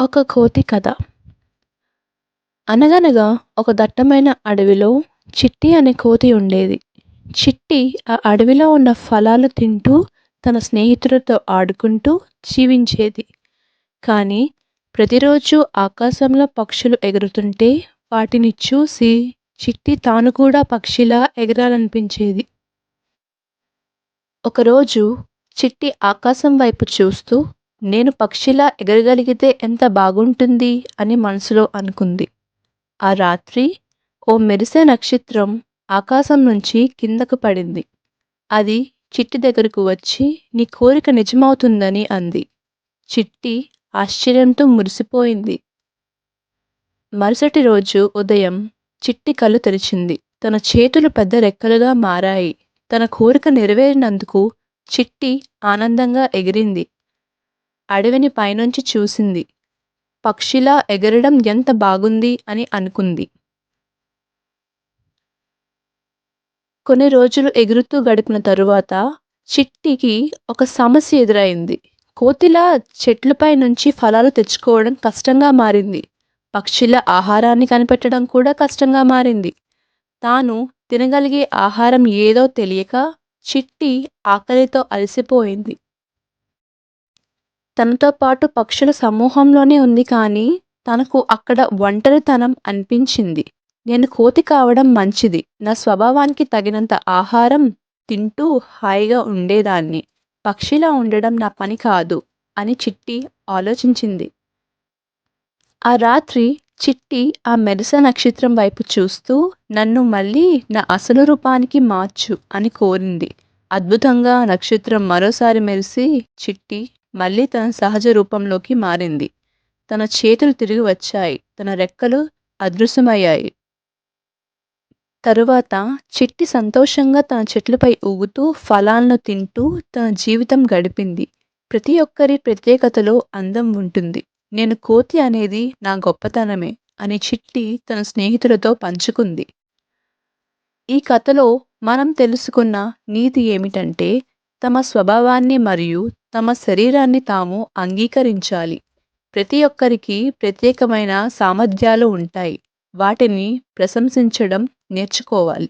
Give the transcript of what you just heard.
ఒక కోతి కథ. అనగనగా ఒక దట్టమైన అడవిలో చిట్టి అనే కోతి ఉండేది. చిట్టి ఆ అడవిలో ఉన్న ఫలాలు తింటూ తన స్నేహితులతో ఆడుకుంటూ జీవించేది. కానీ ప్రతిరోజు ఆకాశంలో పక్షులు ఎగురుతుంటే వాటిని చూసి చిట్టి తాను కూడా పక్షిలా ఎగరాలనిపించేది. ఒకరోజు చిట్టి ఆకాశం వైపు చూస్తూ నేను పక్షిలా ఎగరగలిగితే ఎంత బాగుంటుంది అని మనసులో అనుకుంది. ఆ రాత్రి ఓ మెరిసే నక్షత్రం ఆకాశం నుంచి కిందకు పడింది. అది చిట్టి దగ్గరకు వచ్చి నీ కోరిక నిజమవుతుందని అంది. చిట్టి ఆశ్చర్యంతో మురిసిపోయింది. మరుసటి రోజు ఉదయం చిట్టి కళ్ళు తెరిచింది. తన చేతులు పెద్ద రెక్కలుగా మారాయి. తన కోరిక నెరవేరినందుకు చిట్టి ఆనందంగా ఎగిరింది. అడవిని పైనుంచి చూసింది. పక్షిలా ఎగరడం ఎంత బాగుంది అని అనుకుంది. కొన్ని రోజులు ఎగురుతూ గడిపిన తరువాత చిట్టికి ఒక సమస్య ఎదురైంది. కోతిలా చెట్లపై నుంచి ఫలాలు తెచ్చుకోవడం కష్టంగా మారింది. పక్షిల ఆహారాన్ని కనిపెట్టడం కూడా కష్టంగా మారింది. తాను తినగలిగే ఆహారం ఏదో తెలియక చిట్టి ఆకలితో అలసిపోయింది. తనతో పాటు పక్షుల సమూహంలోనే ఉంది కానీ తనకు అక్కడ ఒంటరితనం అనిపించింది. నేను కోతి కావడం మంచిది. నా స్వభావానికి తగినంత ఆహారం తింటూ హాయిగా ఉండేదాన్ని. పక్షిలా ఉండడం నా పని కాదు అని చిట్టి ఆలోచించింది. ఆ రాత్రి చిట్టి ఆ మెరిసే నక్షత్రం వైపు చూస్తూ నన్ను మళ్ళీ నా అసలు రూపానికి మార్చు అని కోరింది. అద్భుతంగా నక్షత్రం మరోసారి మెరిసి చిట్టి మళ్ళీ తన సహజ రూపంలోకి మారింది. తన చేతులు తిరిగి వచ్చాయి. తన రెక్కలు అదృశ్యమయ్యాయి. తరువాత చిట్టి సంతోషంగా తన చెట్లపై ఊగుతూ ఫలాలను తింటూ తన జీవితం గడిపింది. ప్రతి ఒక్కరి ప్రత్యేకతలో అందం ఉంటుంది. నేను కోతి అనేది నా గొప్పతనమే అని చిట్టి తన స్నేహితులతో పంచుకుంది. ఈ కథలో మనం తెలుసుకున్న నీతి ఏమిటంటే తమ స్వభావాన్ని మరియు తమ శరీరాన్ని తాము అంగీకరించాలి. ప్రతి ఒక్కరికి ప్రత్యేకమైన సామర్థ్యాలు ఉంటాయి. వాటిని ప్రశంసించడం నేర్చుకోవాలి.